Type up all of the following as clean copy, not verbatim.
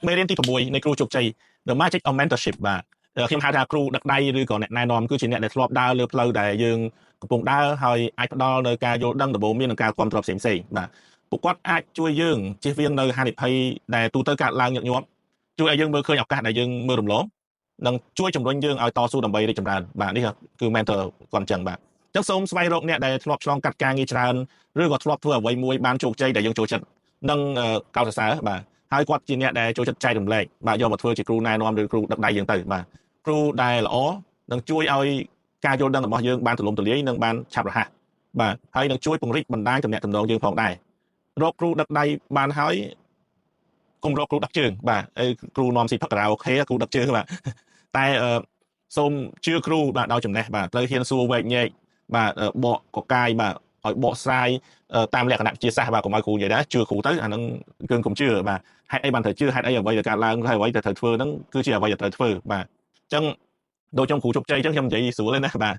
មេរៀនទី6នៃគ្រូជោគជ័យ The Magic of Mentorship បាទខ្ញុំហៅថាគ្រូដឹកដៃឬក៏អ្នកណែនាំគឺជាអ្នកដែលធ្លាប់ដើរលើផ្លូវដែលយើងកំពុងដើរហើយអាចផ្ដល់នៅការយល់ដឹងដំបូន្មាននិងការគ្រប់គ្រងផ្សេងៗបាទពួកគាត់អាចជួយយើងជៀសវាងនៅហានិភ័យដែលទូទៅកើតឡើងញឹកញាប់ជួយឲ្យយើងមើលឃើញឱកាសដែលយើងមើលរំលងនិងជួយជំរុញយើងឲ្យតស៊ូដើម្បីរីកចម្រើនបាទនេះគឺ mentor គាត់អញ្ចឹងបាទអញ្ចឹងសូមស្វែងរកអ្នកដែលធ្លាប់ឆ្លងកាត់ការងារច្រើនឬក៏ធ្លាប់ធ្វើអ្វីមួយបានជោគជ័យដែលយើងចូលចិត្តនិងកោតសរសើរបាទហើយគាត់ជាអ្នកដែលចូលចិត្តចែករំលែកបាទយកមកធ្វើជាគ្រូណែនាំឬគ្រូដឹកដៃយើងទៅបាទគ្រូដែលល្អនឹងជួយឲ្យការយល់ដឹងរបស់យើងបានទូលំទូលាយនិងបានឆាប់រហ័សបាទហើយនឹងជួយពង្រីកបណ្ដាញទំនាក់ទំនងយើងផងដែររកគ្រូដឹកដៃបានហើយកុំរកគ្រូដឹកជើងបាទគ្រូនាំស៊ីផឹកការ៉ាអូខេគ្រូដឹកជើងបាទតែសូមជឿគ្រូបាទដោយចំណេះបាទត្រូវហ៊ានសួរវែកញែកបាទបកកកាយបាទឲ្យបកស្រាយតាមលក្ខណៈវិទ្យាសាស្ត្របាទកុំឲ្យគ្រូនិយាយដែរជឿគ្រូទៅអានឹងគឺកុំជឿបាទហេតុអីបានត្រូវជឿហេតុអីអ្វីដែលកើតឡើងហើយអ្វីដែលត្រូវធ្វើហ្នឹងគឺជាអ្វីដែលត្រូវធ្វើបាទអញ្ចឹងដូចខ្ញុំគ្រូជោគជ័យអញ្ចឹងខ្ញុំនិយាយស្រួលទេណាបាទ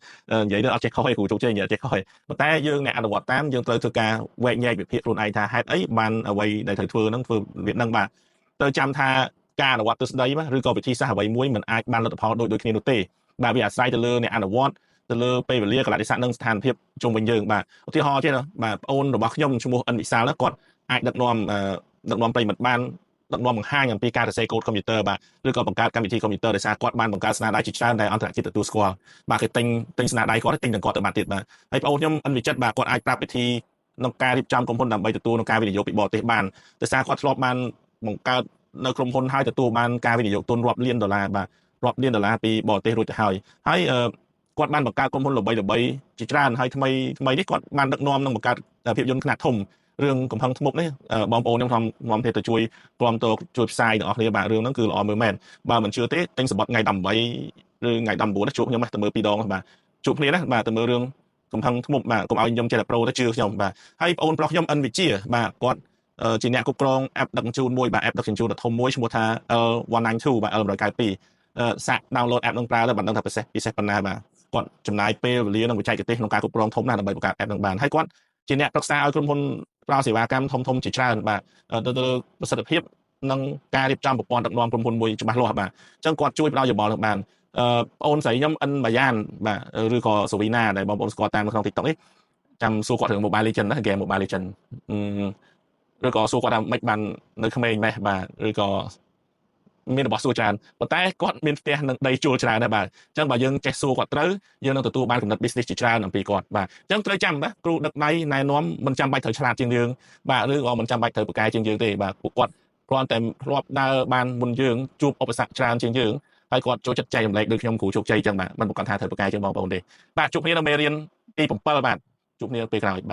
និយាយទៅអត់ចេះខុសទេគ្រូជោគជ័យនិយាយចេះខុសទេប៉ុន្តែយើងអ្នកអនុវត្តតាមយើងត្រូវធ្វើការវែកញែកវិភាគខ្លួនឯងថាហេតុអីបានអ្វីដែលត្រូវធ្វើហ្នឹងធ្វើវាហ្នឹងបាទត្រូវចាំថាការអនុវត្តទស្សនវិជ្ជាឬក៏វិធីសាស្ត្រអ្វីមួយមិនអាចបានលទ្ធផលដូចគ្នានោះទេបាទវាអាស្រ័យទៅលើអ្នកអនុវត្តទៅលើពេលវេលាកលៈទេសៈនិងស្ថានភាពជុំវិញយើងបាទឧទាហរណ៍ទៀតបាទប្អូនរបស់ខ្ញុំឈ្មោះអិនវិសាលគាត់អាចដឹកនាំប្រិមិត្តបានដឹកនាំបង្ហាញអំពីការសរសេរកូដកុំព្យូទ័របាទឬក៏បង្កើតកម្មវិធីកុំព្យូទ័រដោយសារគាត់បានបង្កើតស្នាដៃជាច្រើនដែលអន្តរជាតិទទួលស្គាល់បាទគេទិញស្នាដៃគាត់ទិញទាំងគាត់ទៅបានទៀតបាទហើយប្អូនខ្ញុំអិនវិចិត្របាទគាត់អាចប្រាប់វិធីក្នុងការរៀបចំក្រុមហ៊ុនដើម្បីទទួលនឹងការវិនិយោគពីបរទេសបានដោយសារគាត់ធ្លាប់បានបង្កើតនៅក្រុមហ៊ុនហើយទទួលបានការវិនិយោគទុនរាប់លានដុល្លារបាទរាប់លានដុល្លារពីបរទេសរួចទៅហើយគាត់បានបង្កើតក្រុមហ៊ុនល្បីៗជាច្រើនហើយថ្មីនេះគាត់បានដឹកនាំនិងបង្កើតភាពយន្តខ្នាតធំរឿងកំហឹងធ្មប់នេះបងប្អូនខ្ញុំនាំគ្នាទៅជួយគ្រប់តជួយផ្សាយទាំងអស់គ្នាបាទរឿងហ្នឹងគឺល្អមើលមែនបើមិនជឿទេទិញសម្បត្តិថ្ងៃ18ឬថ្ងៃ19ជួបខ្ញុំទៅមើល2ដងបាទជួបគ្នាណាបាទទៅមើលរឿងកំហឹងធ្មប់បាទកុំឲ្យខ្ញុំចេះតែប្រូទៅជឿខ្ញុំបាទហើយបងប្អូនប្រុសខ្ញុំអិនវិជាបាទគាត់ជាអ្នកគ្រប់គ្រង app ដឹកជញ្ជូនមួយបាទ app ដឹកជញ្ជូនដ៏ធំមួយឈ្មោះថា L192 បាទ L192 សាក់ download app នឹងប្រើទៅបានដឹងថាពិសេសប៉ុណ្ណាបាទគាត់ចំណាយពេលវេលានិងបច្ចេកទេសក្នុងការគ្រប់គ្រងធំណាស់ដើម្បីបង្កើត app នឹងបានហើយគាត់ជាអ្នកប្រឹក្សាឲ្យក្រុមហ៊ុនផ្ដល់សេវាកម្មធំជាច្រើនបាទទៅប្រសិទ្ធភាពនិងការរៀបចំប្រព័ន្ធដឹកនាំក្រុមហ៊ុនមួយច្បាស់លាស់បាទអញ្ចឹងគាត់ជួយផ្ដល់យោបល់នឹងបានបងអូនស្រីខ្ញុំអិនបាយ៉ានបាទឬក៏សូវីណាដែលបងប្អូនស្គាល់តាមក្នុង TikTok នេះចាំសួរគាត់រឿង Mobile Legend ណា game Mobile Legend ឬក៏សួរគាត់ថាមិនបាននៅក្មេងម៉េះបាទឬក៏មានរបស់សួរច្រើនប៉ុន្តែគាត់មានផ្ទះនឹងដីជួលច្រើនដែរបាទអញ្ចឹងបើយើងចេះសួរគាត់ត្រូវយើងនឹងទទួលបានគំនិត business ជាច្រើនអំពីគាត់បាទអញ្ចឹងត្រូវចាំបាទគ្រូដឹកដៃណែនាំមិនចាំបាច់ត្រូវឆ្លាតជាងយើងបាទឬក៏មិនចាំបាច់ត្រូវប្រកែជាងយើងទេបាទពួកគាត់គ្រាន់តែធ្លាប់ដើរបានមុនយើងជួបឧបសគ្គច្រើនជាងយើងហើយគាត់ចូលចិត្តចែករំលែកដូចខ្ញុំគ្រូជោគជ័យអញ្ចឹងបាទមិនប្រកាន់ថាត្រូវប្រកែជាងបងប្អូនទេបាទជួបគ្នានៅមេរៀនទី7បាទជួបគ្នាពេលក្រោយបាទ